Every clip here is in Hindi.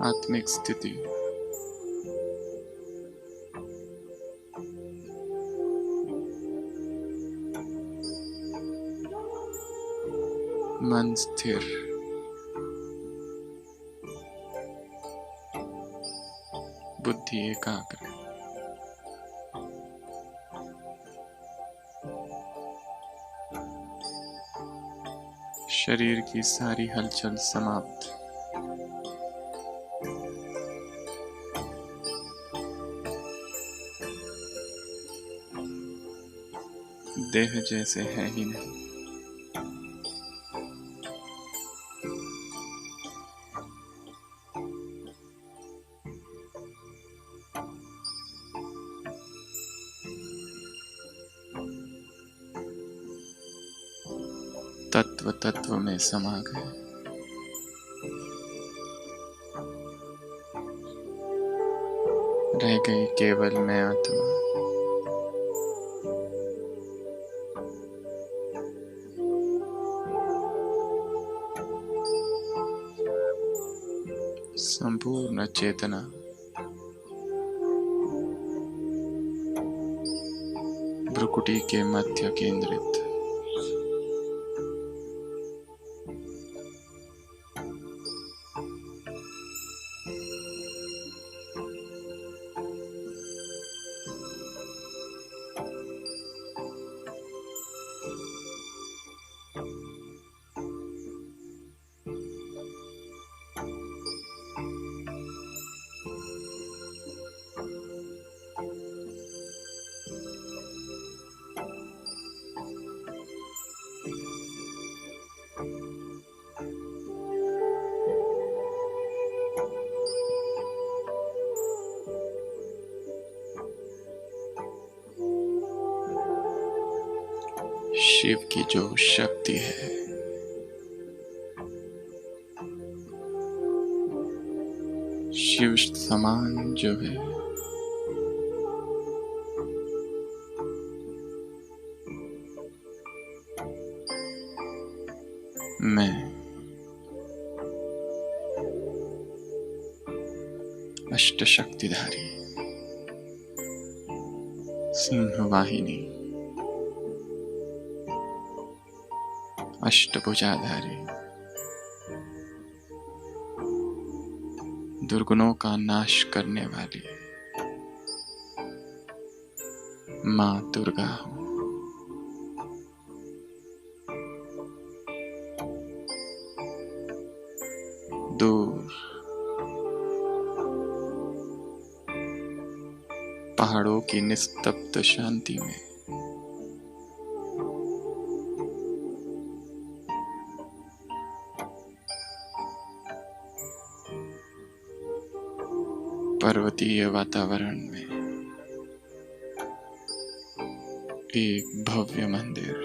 आत्मिक स्थिति, मन स्थिर, बुद्धि एकाग्र, शरीर की सारी हलचल समाप्त, देह जैसे है ही नहीं। तत्व तत्व में समा गए। रह गई केवल मैं आत्मा। संपूर्ण चेतना भ्रुकुटी के मध्य केंद्रित। शिव की जो शक्ति है, शिव समान जो है, मैं अष्ट शक्तिधारी सिंहवाहिनी अष्टभुजाधारी दुर्गुणों का नाश करने वाली माँ दुर्गा हूँ। दूर पहाड़ों की निस्तब्ध शांति में पर्वतीय वातावरण में एक भव्य मंदिर,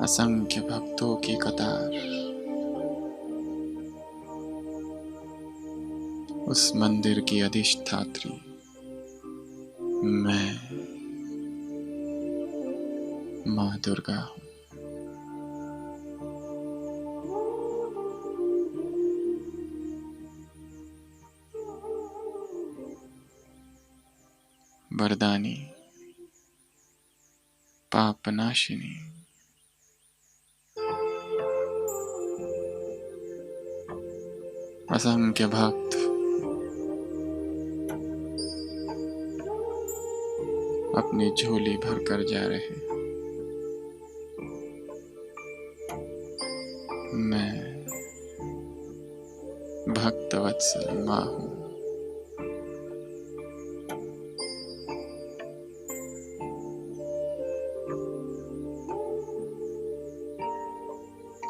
असंख्य भक्तों की कतार, उस मंदिर की अधिष्ठात्री मैं माँ दुर्गा हूँ। वरदानी, पापनाशिनी, असंख्य भक्त अपनी झोली भरकर जा रहे। मैं भक्तवत्सल माँ हूँ।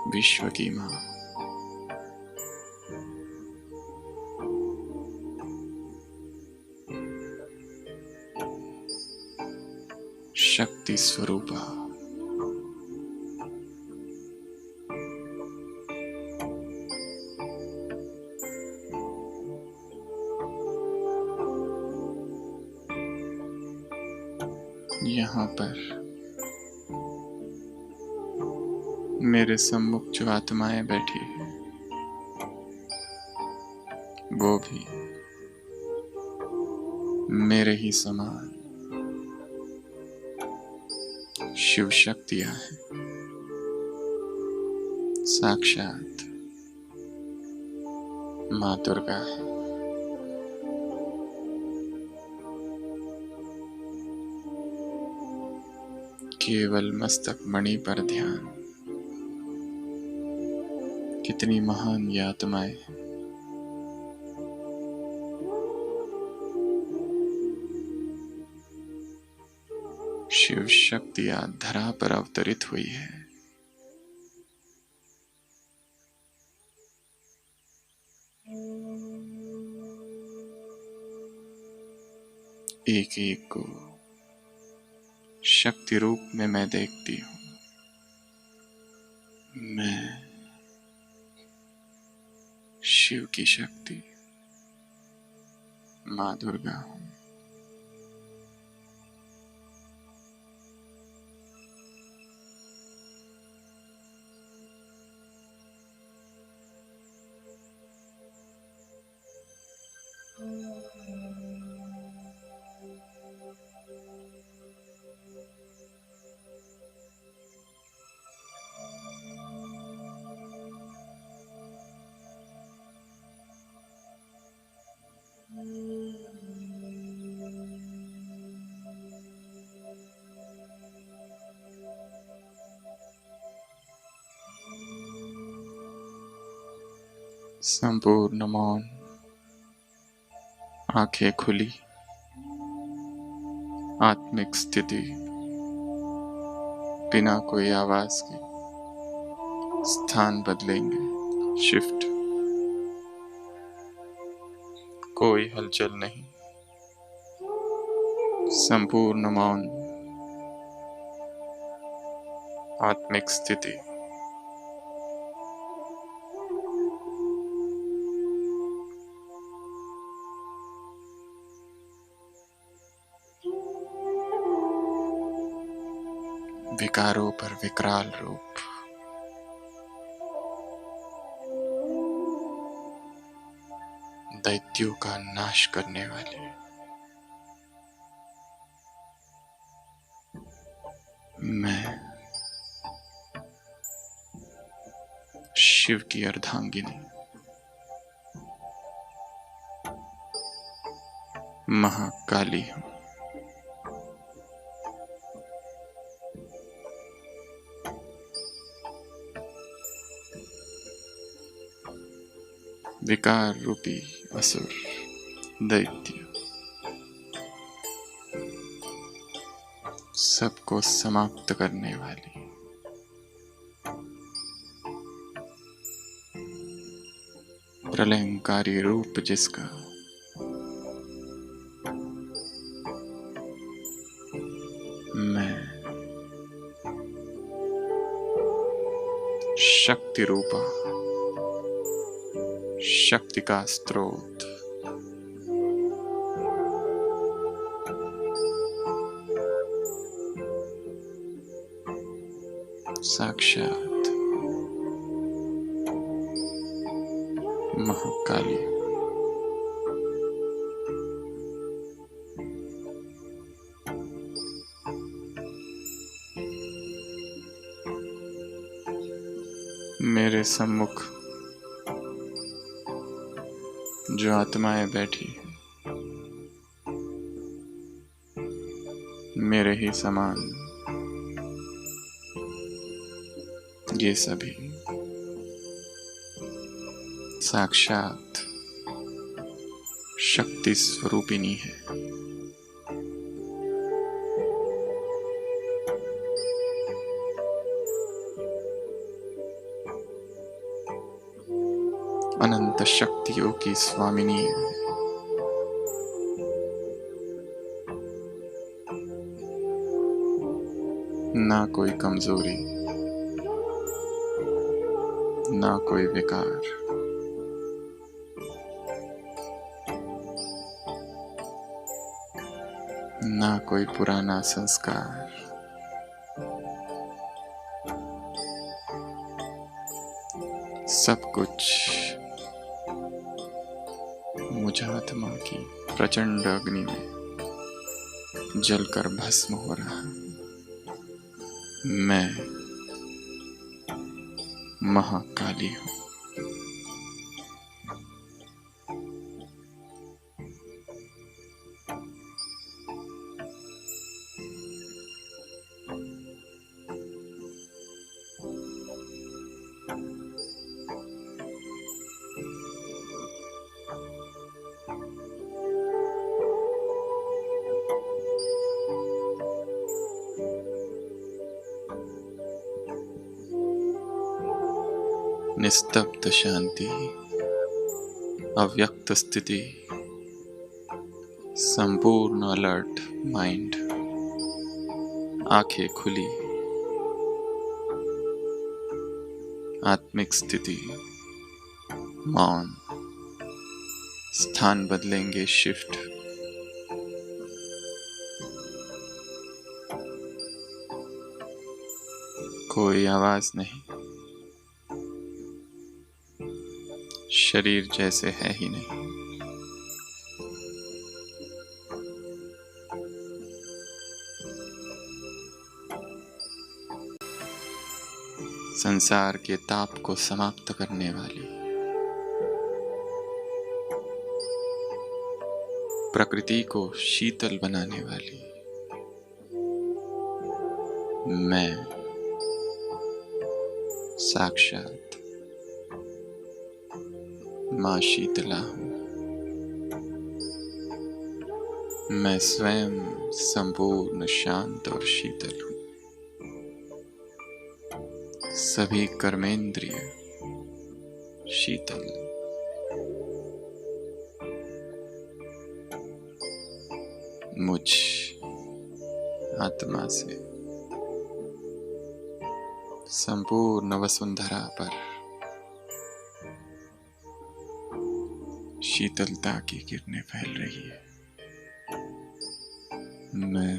विश्व की माँ, शक्ति स्वरूपा, यहाँ पर मेरे सम्मुख जो आत्माएं बैठी हैं, वो भी मेरे ही समान शिव शक्तियां हैं, साक्षात माँ दुर्गा है। केवल मस्तक मणि पर ध्यान। कितनी महान ये आत्माएं हैं। शिव शक्तियां धरा पर अवतरित हुई है। एक एक को शक्ति रूप में मैं देखती हूँ। मैं शिव की शक्ति माँ दुर्गा हूँ। संपूर्ण मौन, आंखें खुली, आत्मिक स्थिति बिना कोई आवाज के स्थान बदलेंगे। शिफ्ट, कोई हलचल नहीं, संपूर्ण मौन, आत्मिक स्थिति। विकारों पर विकराल रूप। दैत्यों का नाश करने वाली मैं शिव की अर्धांगिनी महाकाली हूँ। विकार रूपी असुर दैत्य सबको समाप्त करने वाली प्रलयंकारी रूप जिसका मैं शक्ति रूपा, शक्ति का स्रोत, साक्षात महाकाली। मेरे सम्मुख जो आत्माएं बैठी हैं, मेरे ही समान ये सभी साक्षात शक्ति स्वरूपिणी है। अनंत शक्तियों की स्वामिनी है। ना कोई कमजोरी, ना कोई विकार, ना कोई पुराना संस्कार। सब कुछ मुझ आत्मा की प्रचंड अग्नि में जलकर भस्म हो रहा। मैं महाकाली हूँ। निस्तब्ध शांति, अव्यक्त स्थिति, संपूर्ण अलर्ट माइंड, आंखें खुली, आत्मिक स्थिति, मौन, स्थान बदलेंगे शिफ्ट। कोई आवाज नहीं, शरीर जैसे है ही नहीं। संसार के ताप को समाप्त करने वाली, प्रकृति को शीतल बनाने वाली मैं साक्षात माँ शीतला हूँ। मैं स्वयं संपूर्ण शांत और शीतल हूँ। सभी कर्मेंद्रिय शीतल। मुझ आत्मा से संपूर्ण वसुंधरा पर शीतलता की किरणें फैल रही है। मैं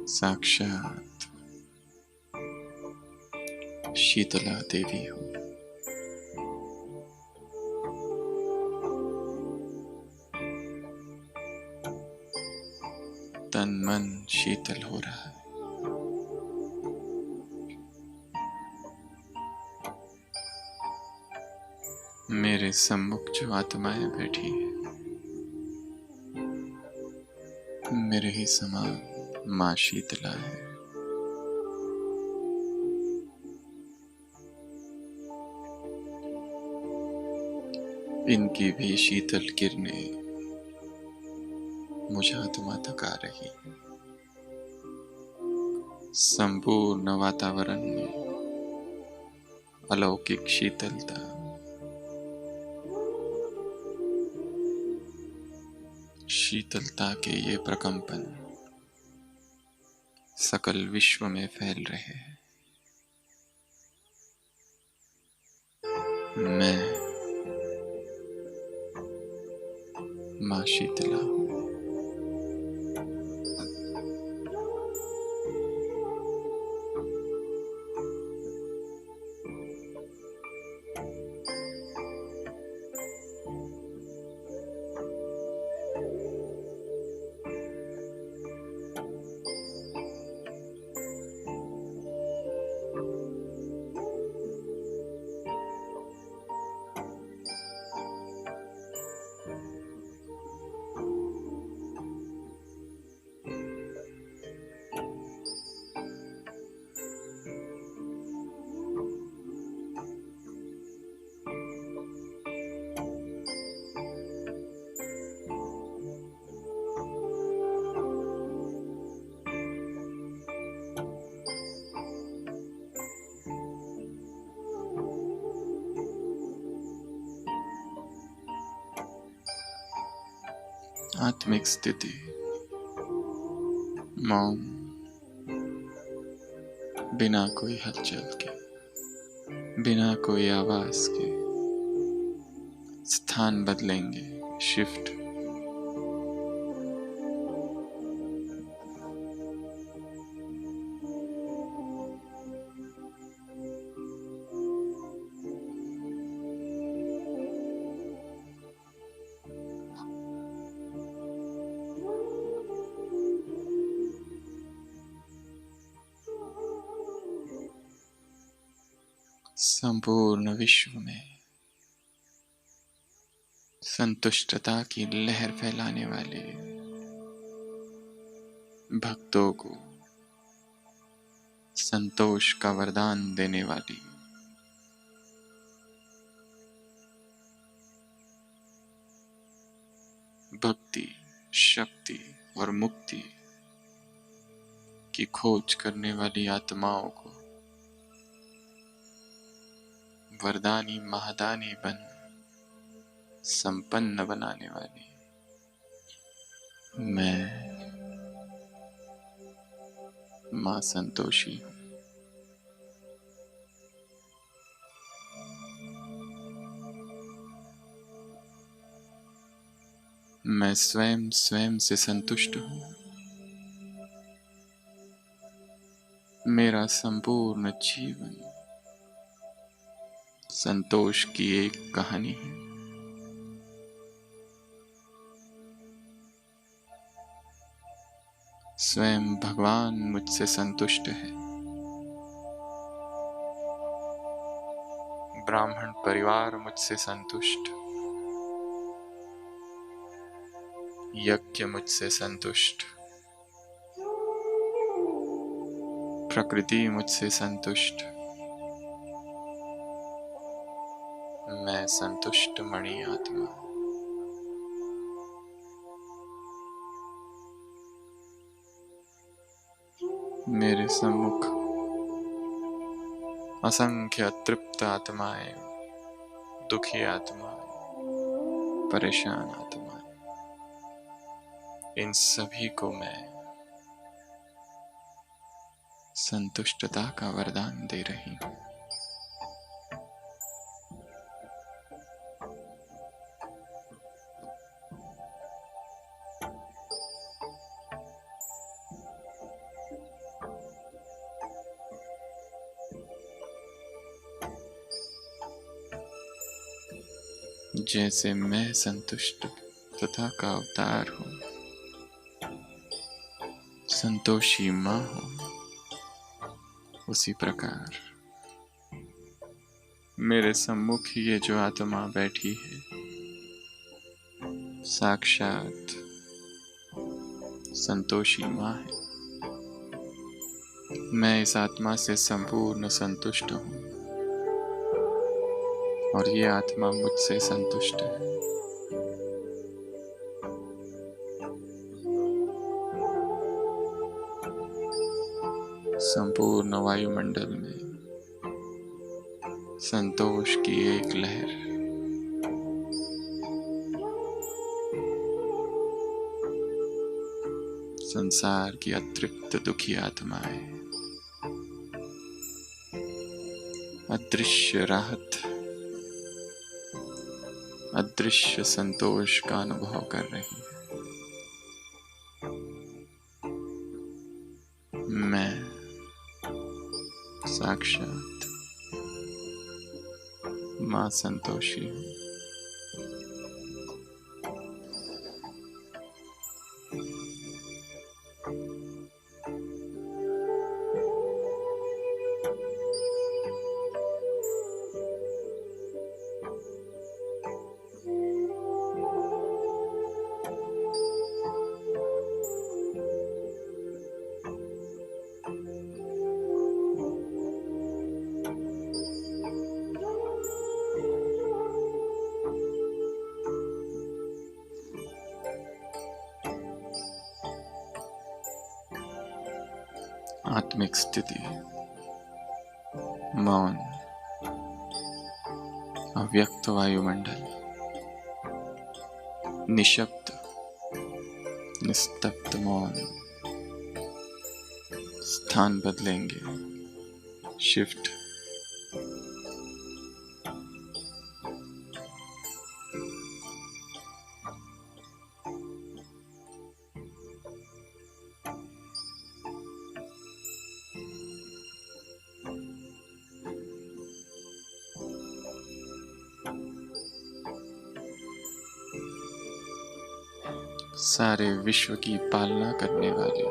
साक्षात शीतला देवी हूँ। तन मन शीतल हो रहा है। मेरे सम्मुख जो आत्माएं बैठी है, मेरे ही समान माँ शीतला है। इनकी भी शीतल किरणें मुझ आत्मा तक आ रही है। संपूर्ण वातावरण में अलौकिक शीतलता, शीतलता के ये प्रकंपन सकल विश्व में फैल रहे हैं। मैं माँ शीतला हूँ। आत्मिक स्थिति, मौन, बिना कोई हलचल के, बिना कोई आवाज के स्थान बदलेंगे शिफ्ट। संपूर्ण विश्व में संतुष्टता की लहर फैलाने वाले भक्तों को संतोष का वरदान देने वाली भक्ति, शक्ति और मुक्ति की खोज करने वाली आत्माओं को वरदानी महादानी बन संपन्न बनाने वाली मैं मां संतोषी हूं। मैं स्वयं स्वयं से संतुष्ट हूं। मेरा संपूर्ण जीवन संतोष की एक कहानी है। स्वयं भगवान मुझसे संतुष्ट है। ब्राह्मण परिवार मुझसे संतुष्ट, यज्ञ मुझसे संतुष्ट, प्रकृति मुझसे संतुष्ट। मैं संतुष्ट मणि आत्मा हूं। मेरे सम्मुख असंख्य तृप्त आत्माएं, दुखी आत्माएं, परेशान आत्माएं, इन सभी को मैं संतुष्टता का वरदान दे रही हूं। जैसे मैं संतुष्ट तथा का अवतार हूं, संतोषी मां हूं, उसी प्रकार मेरे सम्मुख ये जो आत्मा बैठी है, साक्षात संतोषी मां है। मैं इस आत्मा से संपूर्ण संतुष्ट हूं और ये आत्मा मुझसे संतुष्ट है। संपूर्ण वायुमंडल में संतोष की एक लहर संसार की अतृप्त दुखी आत्माएं अदृश्य राहत, अदृश्य संतोष का अनुभव कर रही है। मैं साक्षात मां संतोषी हूं। आत्मिक स्थिति, मौन, अव्यक्त वायुमंडल, निशब्द, निस्तब्ध मौन स्थान बदलेंगे, शिफ्ट। सारे विश्व की पालना करने वाले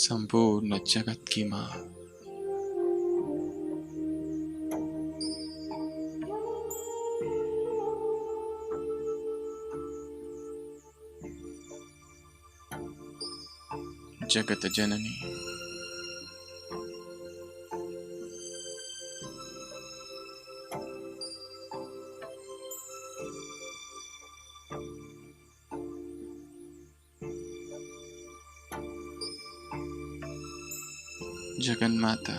संपूर्ण जगत की माँ, जगत जननी, जगन माता,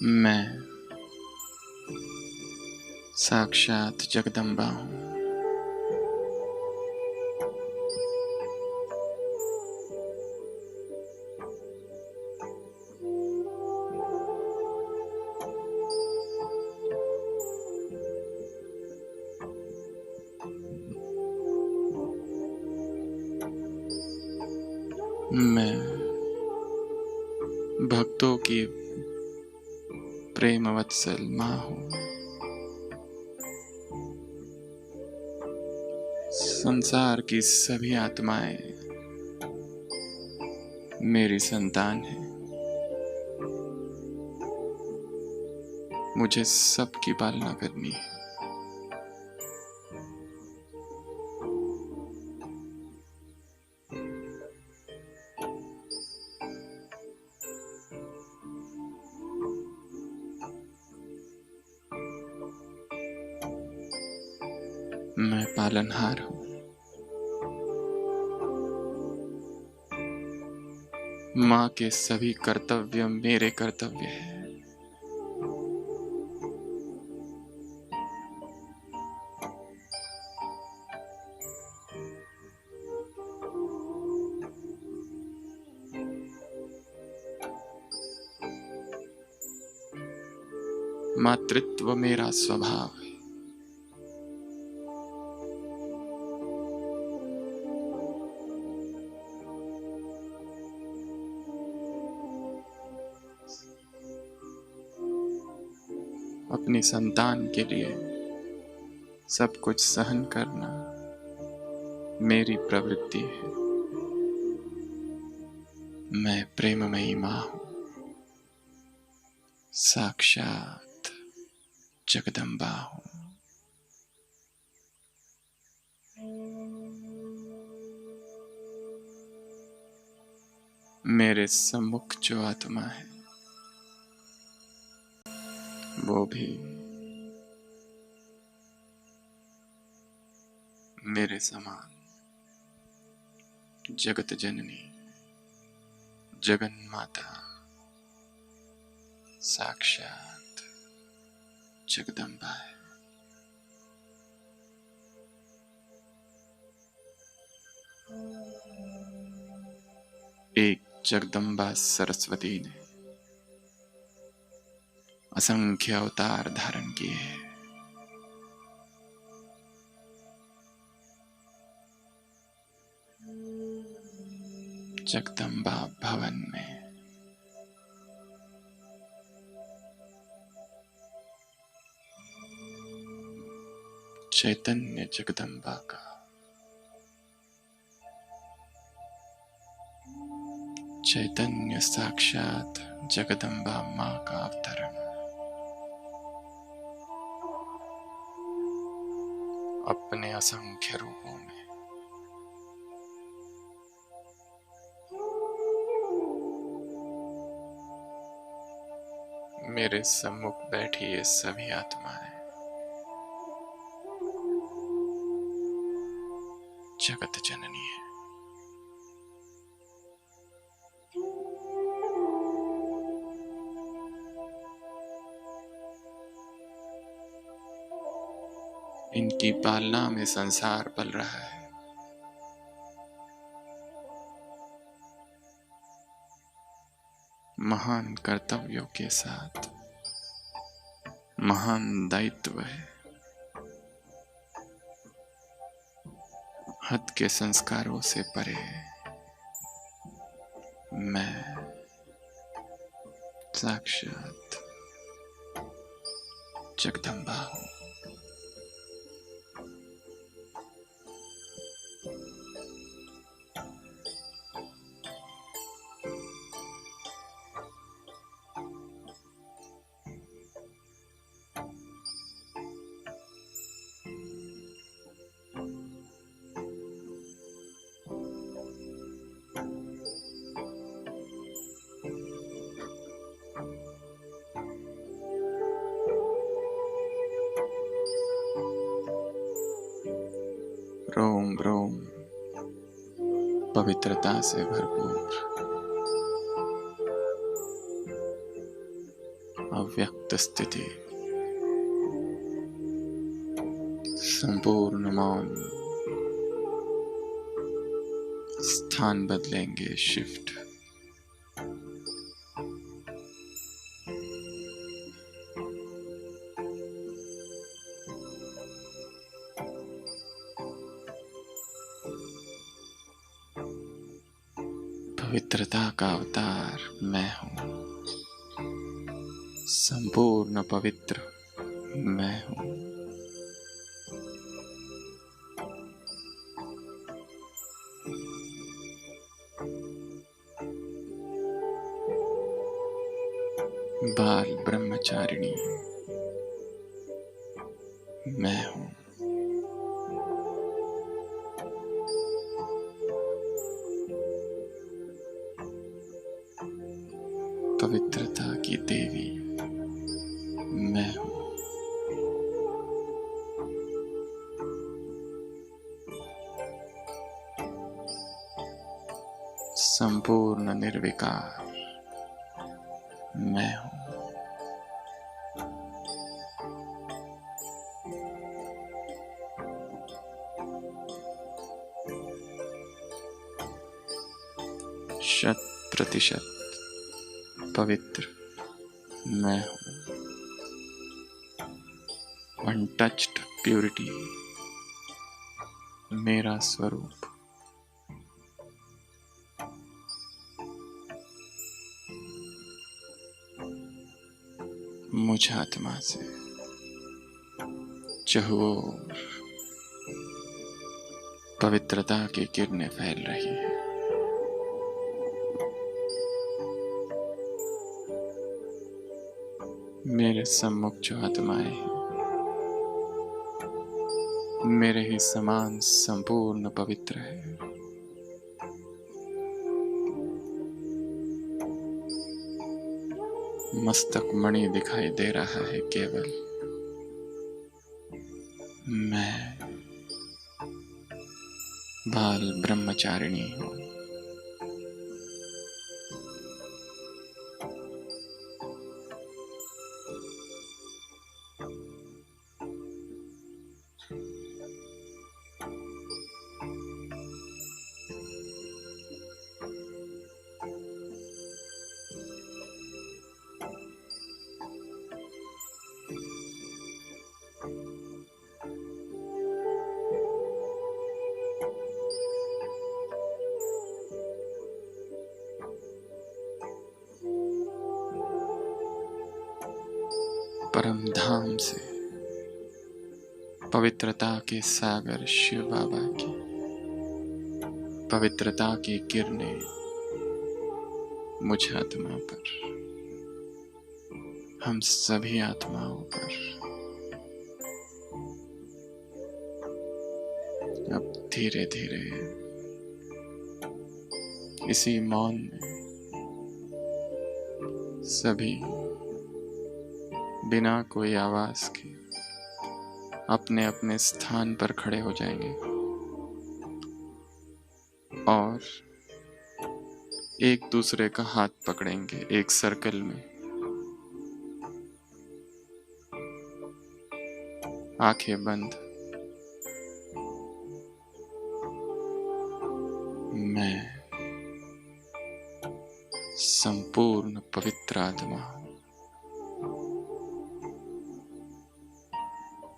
मैं साक्षात जगदम्बा हूँ। मैं भक्तों की प्रेम वत्सल माँ हूँ। संसार की सभी आत्माएं मेरी संतान हैं। मुझे सबकी पालना करनी है। मैं पालनहार हूँ। माँ के सभी कर्तव्य मेरे कर्तव्य हैं। मातृत्व मेरा स्वभाव है। अपनी संतान के लिए सब कुछ सहन करना मेरी प्रवृत्ति है। मैं प्रेममयी माँ हूँ, साक्षात जगदम्बा हूँ। मेरे सम्मुख जो आत्मा है वो भी मेरे समान जगत जननी, जगन माता, साक्षात जगदम्बा है। एक जगदम्बा सरस्वती ने असंख्य अवतार धारण किए हैं। जगदम्बा भवन में चैतन्य जगदम्बा का चैतन्य साक्षात जगदम्बा माँ का अवतरण अपने असंख्य रूपों में मेरे सम्मुख बैठी ये सभी आत्माएं जगत जननी है। इनकी पालना में संसार पल रहा है। महान कर्तव्यों के साथ महान दायित्व है। हद के संस्कारों से परे मैं साक्षात जगदम्बा हूँ। रोम रोम पवित्रता से भरपूर अव्यक्त स्थिति, संपूर्ण मौन, स्थान बदलेंगे शिफ्ट। पवित्रता का अवतार मैं हूँ, संपूर्ण पवित्र मैं हूँ। बाल ब्रह्मचारिणी मैं हूँ। पवित्रता की देवी मैं हूँ। संपूर्ण निर्विकार मैं हूँ। शत प्रतिशत पवित्र मैं हूँ। अनटच्ड प्यूरिटी मेरा स्वरूप। मुझ आत्मा से चहुओर पवित्रता की किरणें फैल रही है। मेरे सम्मुख जो आत्माएं हैं, मेरे ही समान संपूर्ण पवित्र है। मस्तक मणि दिखाई दे रहा है केवल मैं बाल ब्रह्मचारिणी हूँ। परम धाम से पवित्रता के सागर शिव बाबा की पवित्रता की किरणें मुझ आत्मा पर, हम सभी आत्माओं पर अब धीरे धीरे इसी मौन में सभी बिना कोई आवाज के अपने अपने स्थान पर खड़े हो जाएंगे और एक दूसरे का हाथ पकड़ेंगे एक सर्कल में, आंखें बंद। मैं संपूर्ण पवित्र आत्मा हूं।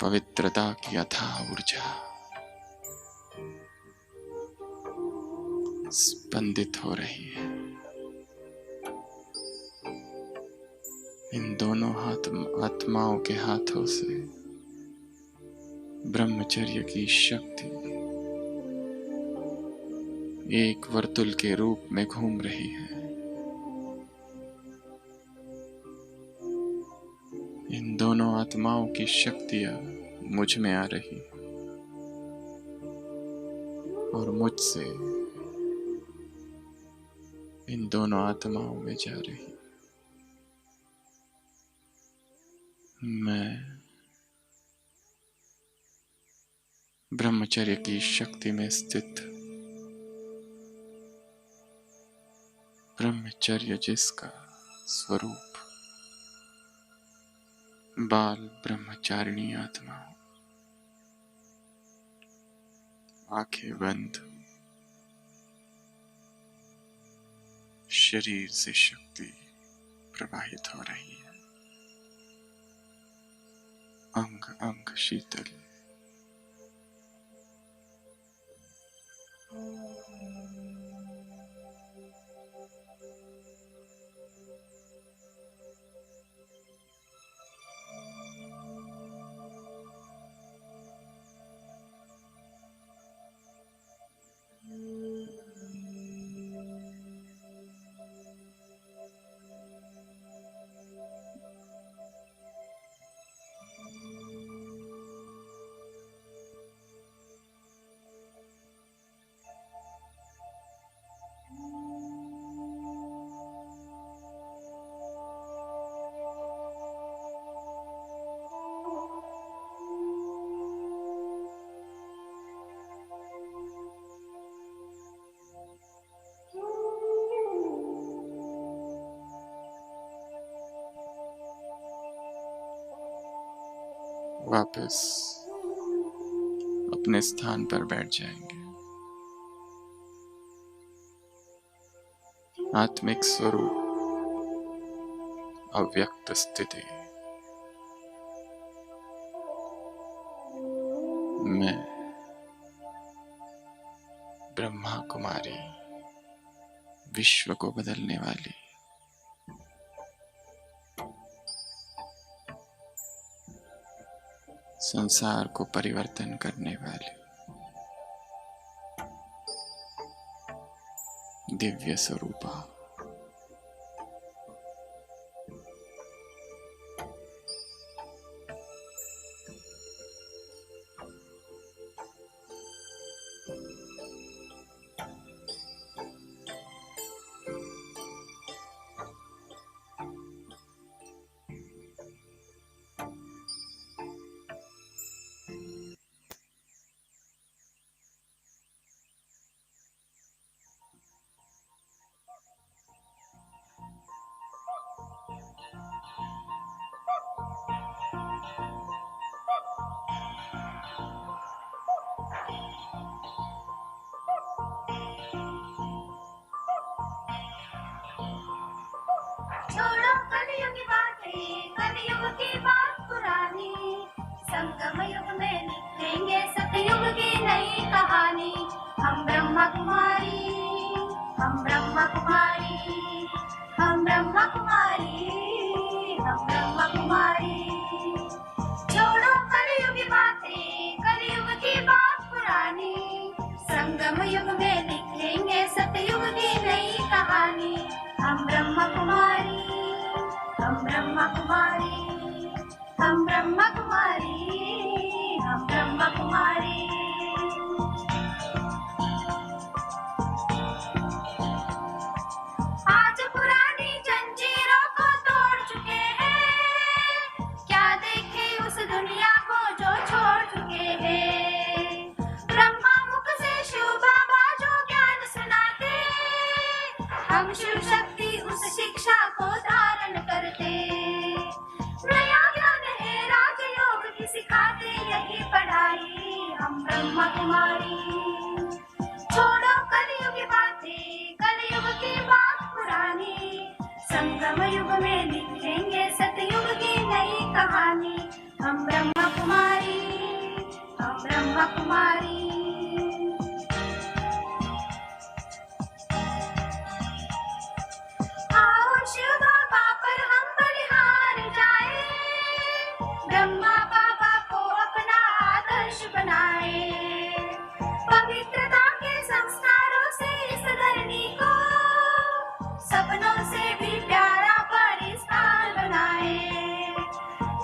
पवित्रता की अथाह ऊर्जा स्पंदित हो रही है। इन दोनों आत्माओं के हाथों से ब्रह्मचर्य की शक्ति एक वर्तुल के रूप में घूम रही है। इन दोनों आत्माओं की शक्तियां मुझ में आ रही और मुझसे इन दोनों आत्माओं में जा रही। ब्रह्मचर्य की शक्ति में स्थित ब्रह्मचर्य जिसका स्वरूप बाल ब्रह्मचारिणी आत्मा, आंखें बंद, शरीर से शक्ति प्रवाहित हो रही है, अंग अंग शीतल, वापस अपने स्थान पर बैठ जाएंगे। आत्मिक स्वरूप, अव्यक्त स्थिति, मैं ब्रह्मा कुमारी, विश्व को बदलने वाली, संसार को परिवर्तन करने वाली दिव्य स्वरूपा, छोड़ो कलयुग की बातें, कलयुग की बात पुरानी, संगम युग में लिखेंगे सतयुग की नई कहानी। हम ब्रह्मा कुमारी, हम ब्रह्मा कुमारी, हम ब्रह्मा कुमारी, हम ब्रह्मा कुमारी। छोड़ो कलयुग की बातें, कलयुग की बात पुरानी, संगम युग में लिखेंगे सतयुग की नई कहानी। हम ब्रह्मा कुमारी, हम ब्रह्मा कुमारी, हम ब्रह्मा कुमारी, हम ब्रह्मा कुमारी। आज पुरानी जंजीरों को तोड़ चुके हैं, क्या देखे उस दुनिया को जो छोड़ चुके हैं। ब्रह्मा मुख से शिव बाबा जो ज्ञान सुनाते, हम शिव शक्ति उस शिक्षा को धारण करते। नया ज्ञान है राजयोग की सिखाते यही पढ़ाई। हम ब्रह्मा कुमारी, छोड़ो कलयुग की बातें, कलयुग की बात पुरानी, संगम युग में लिखेंगे सतयुग की नई कहानी। हम ब्रह्मा कुमारी, हम ब्रह्मा कुमारी। शिव बाबा पर हम बलिहार जाए, ब्रह्मा बाबा को अपना आदर्श बनाए। पवित्रता के संस्कारों से इस धरनी को सपनों से भी प्यारा परिस्थान बनाए।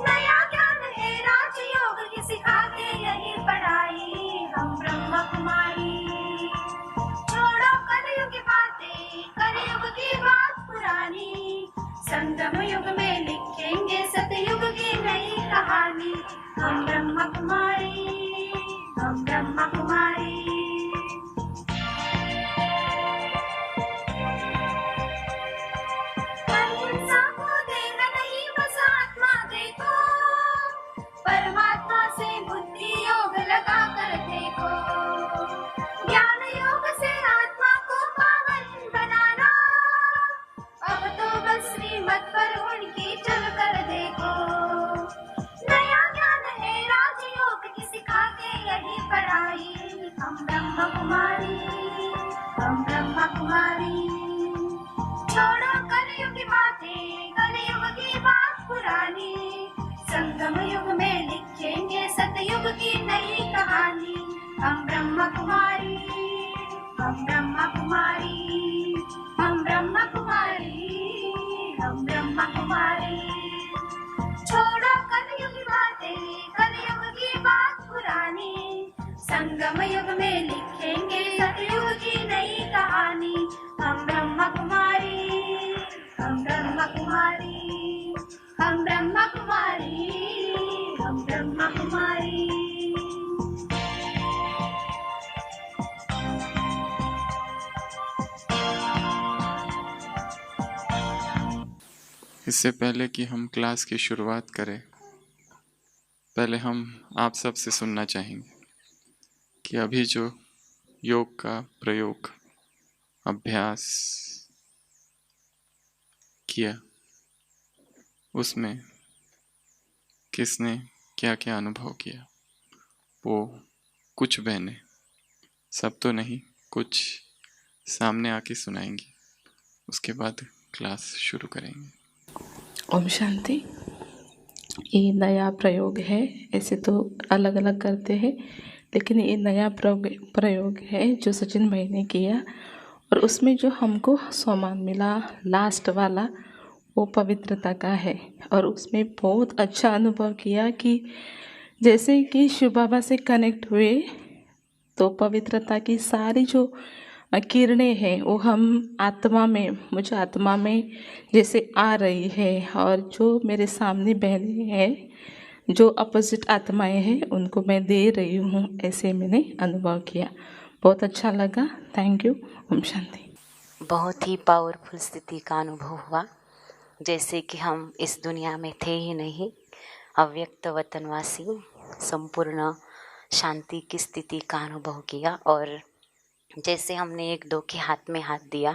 नया ज्ञान है राजयोग की सिखाते यही पढ़ाई। हम ब्रह्मा कुमारी, छोड़ो कलयुग की बातें, कलयुग की बात पुरानी, संगम युग में लिखेंगे सतयुग की नई कहानी। हम ब्रह्मा कुमारी, हम ब्रह्मा छोड़ो कलयुग की बातें, कलयुग की बात पुरानी, संगम युग में लिखेंगे सतयुग की नई कहानी। हम ब्रह्म कुमारी, हम ब्रह्म कुमारी, हम ब्रह्म कुमारी, हम ब्रह्म कुमारी। छोड़ो कलयुग की बातें, कलयुग की बात पुरानी, संगम युग में लिखेंगे सतयुग की नई कहानी। हम ब्रह्म कुमारी, हम ब्रह्म कुमारी, हम ब्रह्म कुमारी, हम ब्रह्म कुमारी। इससे पहले कि हम क्लास की शुरुआत करें, पहले हम आप सब से सुनना चाहेंगे कि अभी जो योग का प्रयोग अभ्यास किया, उसमें किसने क्या क्या अनुभव किया। वो कुछ बहनें, सब तो नहीं, कुछ सामने आके सुनाएंगी। उसके बाद क्लास शुरू करेंगे। ओम शांति। ये नया प्रयोग है, ऐसे तो अलग अलग करते हैं, लेकिन ये नया प्रयोग है जो सचिन भाई ने किया। और उसमें जो हमको सामान मिला लास्ट वाला, वो पवित्रता का है। और उसमें बहुत अच्छा अनुभव किया कि जैसे कि शिव बाबा से कनेक्ट हुए तो पवित्रता की सारी जो किरणें हैं वो हम आत्मा में, मुझे आत्मा में जैसे आ रही है। और जो मेरे सामने बहनें हैं जो अपोजिट आत्माएं हैं उनको मैं दे रही हूँ, ऐसे मैंने अनुभव किया। बहुत अच्छा लगा। Thank you. ओम शांति। बहुत ही पावरफुल स्थिति का अनुभव हुआ, जैसे कि हम इस दुनिया में थे ही नहीं, अव्यक्त वतनवासी, संपूर्ण शांति की स्थिति का अनुभव किया। और जैसे हमने एक दो के हाथ में हाथ दिया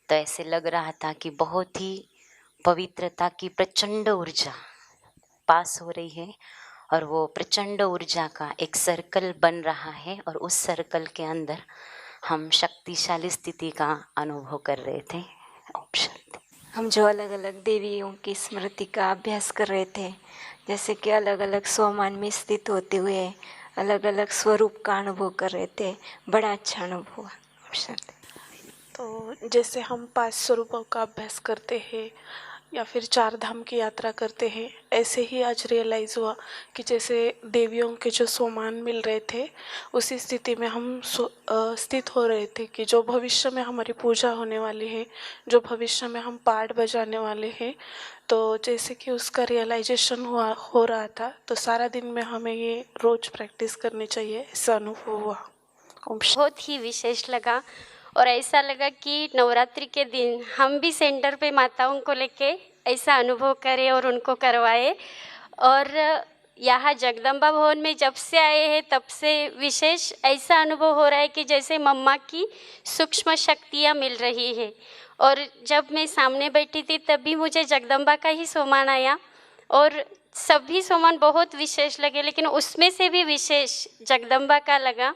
तो ऐसे लग रहा था कि बहुत ही पवित्रता की प्रचंड ऊर्जा पास हो रही है और वो प्रचंड ऊर्जा का एक सर्कल बन रहा है और उस सर्कल के अंदर हम शक्तिशाली स्थिति का अनुभव कर रहे थे। ओम शांति। हम जो अलग अलग देवियों की स्मृति का अभ्यास कर रहे थे, जैसे कि अलग अलग सोमान में स्थित होते हुए अलग अलग स्वरूप का अनुभव कर रहे थे, बड़ा अच्छा अनुभव हुआ। ओम शांति। तो जैसे हम 5 स्वरूपों का अभ्यास करते हैं या फिर 4 धाम की यात्रा करते हैं, ऐसे ही आज रियलाइज़ हुआ कि जैसे देवियों के जो सोमान मिल रहे थे, उसी स्थिति में हम स्थित हो रहे थे कि जो भविष्य में हमारी पूजा होने वाली है, जो भविष्य में हम पाठ बजाने वाले हैं, तो जैसे कि उसका रियलाइजेशन हो रहा था। तो सारा दिन में हमें ये रोज़ प्रैक्टिस करनी चाहिए, ऐसा अनुभव हुआ। बहुत ही विशेष लगा और ऐसा लगा कि नवरात्रि के दिन हम भी सेंटर पे माताओं को लेके ऐसा अनुभव करें और उनको करवाए। और यहाँ जगदम्बा भवन में जब से आए हैं तब से विशेष ऐसा अनुभव हो रहा है कि जैसे मम्मा की सूक्ष्म शक्तियाँ मिल रही है। और जब मैं सामने बैठी थी तभी मुझे जगदम्बा का ही सोमान आया और सभी सोमान बहुत विशेष लगे, लेकिन उसमें से भी विशेष जगदम्बा का लगा।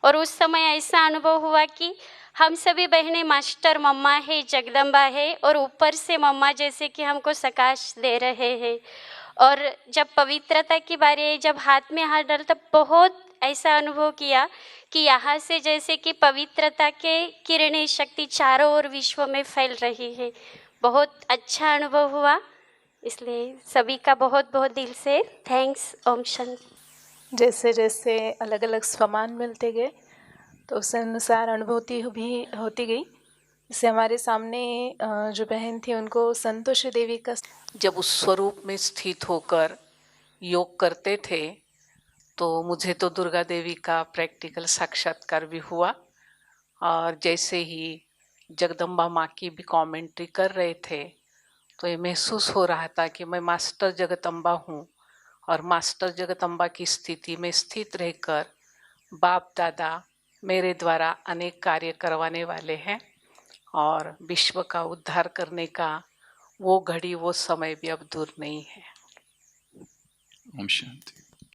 और उस समय ऐसा अनुभव हुआ कि हम सभी बहनें मास्टर मम्मा है, जगदम्बा है और ऊपर से मम्मा जैसे कि हमको सकाश दे रहे हैं। और जब पवित्रता की बारी आई, जब हाथ में हाथ डाला तब बहुत ऐसा अनुभव किया कि यहाँ से जैसे कि पवित्रता के किरणें शक्ति चारों ओर विश्व में फैल रही है। बहुत अच्छा अनुभव हुआ, इसलिए सभी का बहुत बहुत दिल से थैंक्स। ओम शांति। जैसे जैसे अलग अलग सामान मिलते गए तो उस अनुसार अनुभूति भी होती गई। जैसे हमारे सामने जो बहन थी उनको संतोषी देवी का, जब उस स्वरूप में स्थित होकर योग करते थे तो मुझे तो दुर्गा देवी का प्रैक्टिकल साक्षात्कार भी हुआ। और जैसे ही जगदम्बा माँ की भी कमेंट्री कर रहे थे तो ये महसूस हो रहा था कि मैं मास्टर जगदम्बा हूँ और मास्टर जगदम्बा की स्थिति में स्थित रहकर बाप दादा मेरे द्वारा अनेक कार्य करवाने वाले हैं और विश्व का उद्धार करने का वो घड़ी वो समय भी अब दूर नहीं है। ओम शांति।